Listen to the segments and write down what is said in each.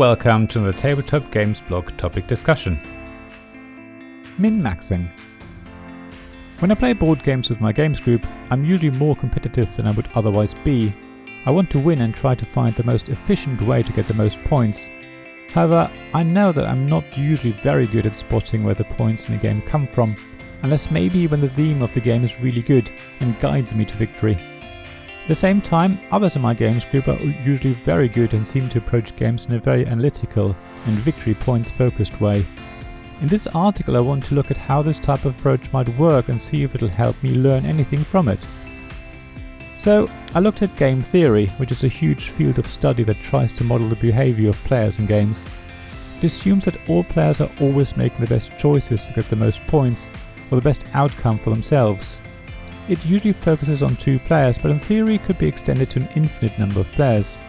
welcome to the Tabletop Games blog topic discussion. Min-maxing. When I play board games with my games group, I'm usually more competitive than I would otherwise be. I want to win and try to find the most efficient way to get the most points. However, I know that I'm not usually very good at spotting where the points in a game come from, unless maybe when the theme of the game is really good and guides me to victory. At the same time, others in my games group are usually very good and seem to approach games in a very analytical and victory points focused way. In this article I want to look at how this type of approach might work and see if it'll help me learn anything from it. So I looked at game theory, which is a huge field of study that tries to model the behavior of players in games. It assumes that all players are always making the best choices to get the most points or the best outcome for themselves. It usually focuses on 2 players, but in theory could be extended to an infinite number of players.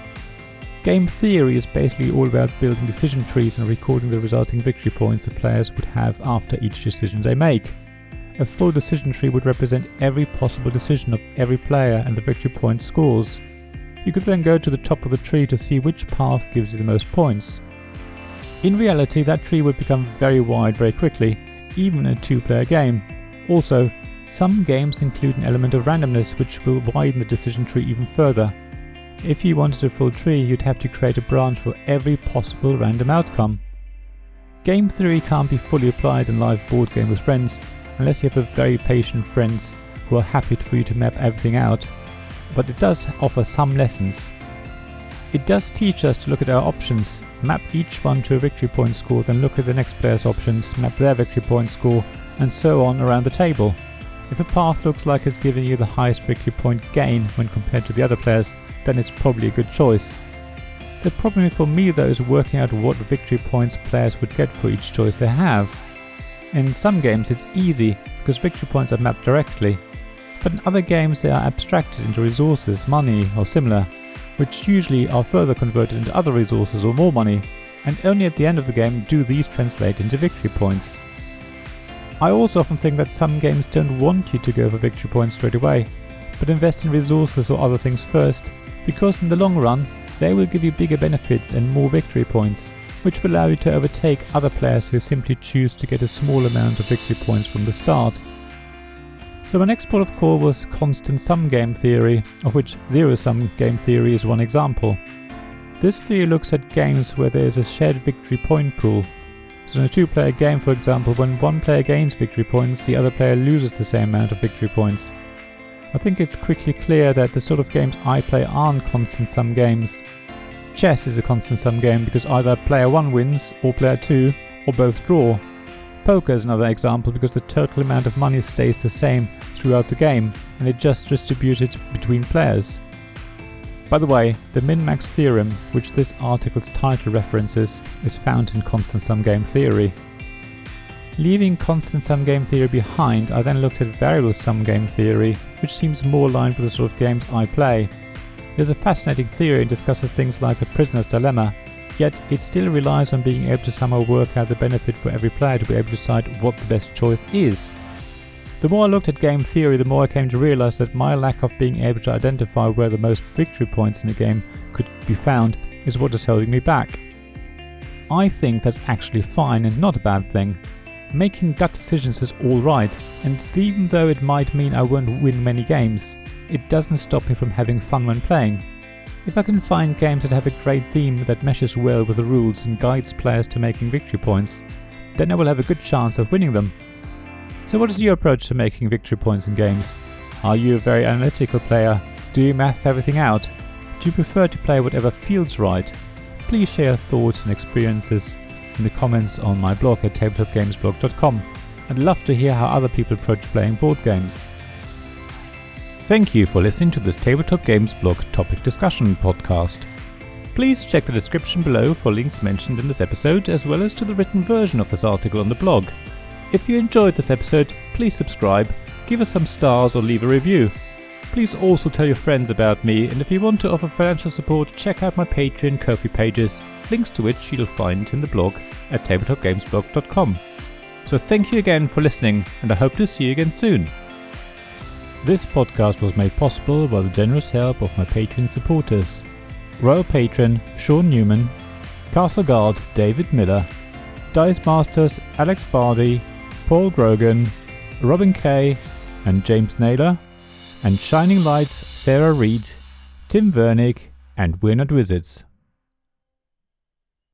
Game theory is basically all about building decision trees and recording the resulting victory points the players would have after each decision they make. A full decision tree would represent every possible decision of every player and the victory point scores. You could then go to the top of the tree to see which path gives you the most points. In reality, that tree would become very wide very quickly, even in a 2-player game. Also, some games include an element of randomness which will widen the decision tree even further. If you wanted a full tree, you'd have to create a branch for every possible random outcome. Game theory can't be fully applied in live board game with friends, unless you have a very patient friends who are happy for you to map everything out, but it does offer some lessons. It does teach us to look at our options, map each one to a victory point score, then look at the next player's options, map their victory point score, and so on around the table. If a path looks like it's giving you the highest victory point gain when compared to the other players, then it's probably a good choice. The problem for me though is working out what victory points players would get for each choice they have. In some games it's easy because victory points are mapped directly, but in other games they are abstracted into resources, money or similar, which usually are further converted into other resources or more money, and only at the end of the game do these translate into victory points. I also often think that some games don't want you to go for victory points straight away, but invest in resources or other things first, because in the long run they will give you bigger benefits and more victory points, which will allow you to overtake other players who simply choose to get a small amount of victory points from the start. So my next port of call was constant sum game theory, of which zero-sum game theory is one example. This theory looks at games where there is a shared victory point pool. So in a 2-player game, for example, when one player gains victory points, the other player loses the same amount of victory points. I think it's quickly clear that the sort of games I play aren't constant sum games. Chess is a constant sum game because either player 1 wins, or player 2, or both draw. Poker is another example because the total amount of money stays the same throughout the game, and it just distributed between players. By the way, the min-max theorem, which this article's title references, is found in constant sum game theory. Leaving constant sum game theory behind, I then looked at variable sum game theory, which seems more aligned with the sort of games I play. It is a fascinating theory and discusses things like a prisoner's dilemma, yet it still relies on being able to somehow work out the benefit for every player to be able to decide what the best choice is. The more I looked at game theory, the more I came to realize that my lack of being able to identify where the most victory points in a game could be found is what is holding me back. I think that's actually fine and not a bad thing. Making gut decisions is alright, and even though it might mean I won't win many games, it doesn't stop me from having fun when playing. If I can find games that have a great theme that meshes well with the rules and guides players to making victory points, then I will have a good chance of winning them. So what is your approach to making victory points in games? Are you a very analytical player? Do you math everything out? Do you prefer to play whatever feels right? Please share your thoughts and experiences in the comments on my blog at tabletopgamesblog.com. I'd love to hear how other people approach playing board games. Thank you for listening to this Tabletop Games blog topic discussion podcast. Please check the description below for links mentioned in this episode, as well as to the written version of this article on the blog. If you enjoyed this episode, please subscribe, give us some stars or leave a review. Please also tell your friends about me, and if you want to offer financial support, check out my Patreon and Ko-fi pages, links to which you'll find in the blog at tabletopgamesblog.com. So thank you again for listening, and I hope to see you again soon. This podcast was made possible by the generous help of my Patreon supporters: Royal Patron Sean Newman, Castle Guard David Miller, Dice Masters Alex Bardi, Paul Grogan, Robin Kay and James Naylor, and Shining Lights Sarah Reed, Tim Vernick and We're Not Wizards.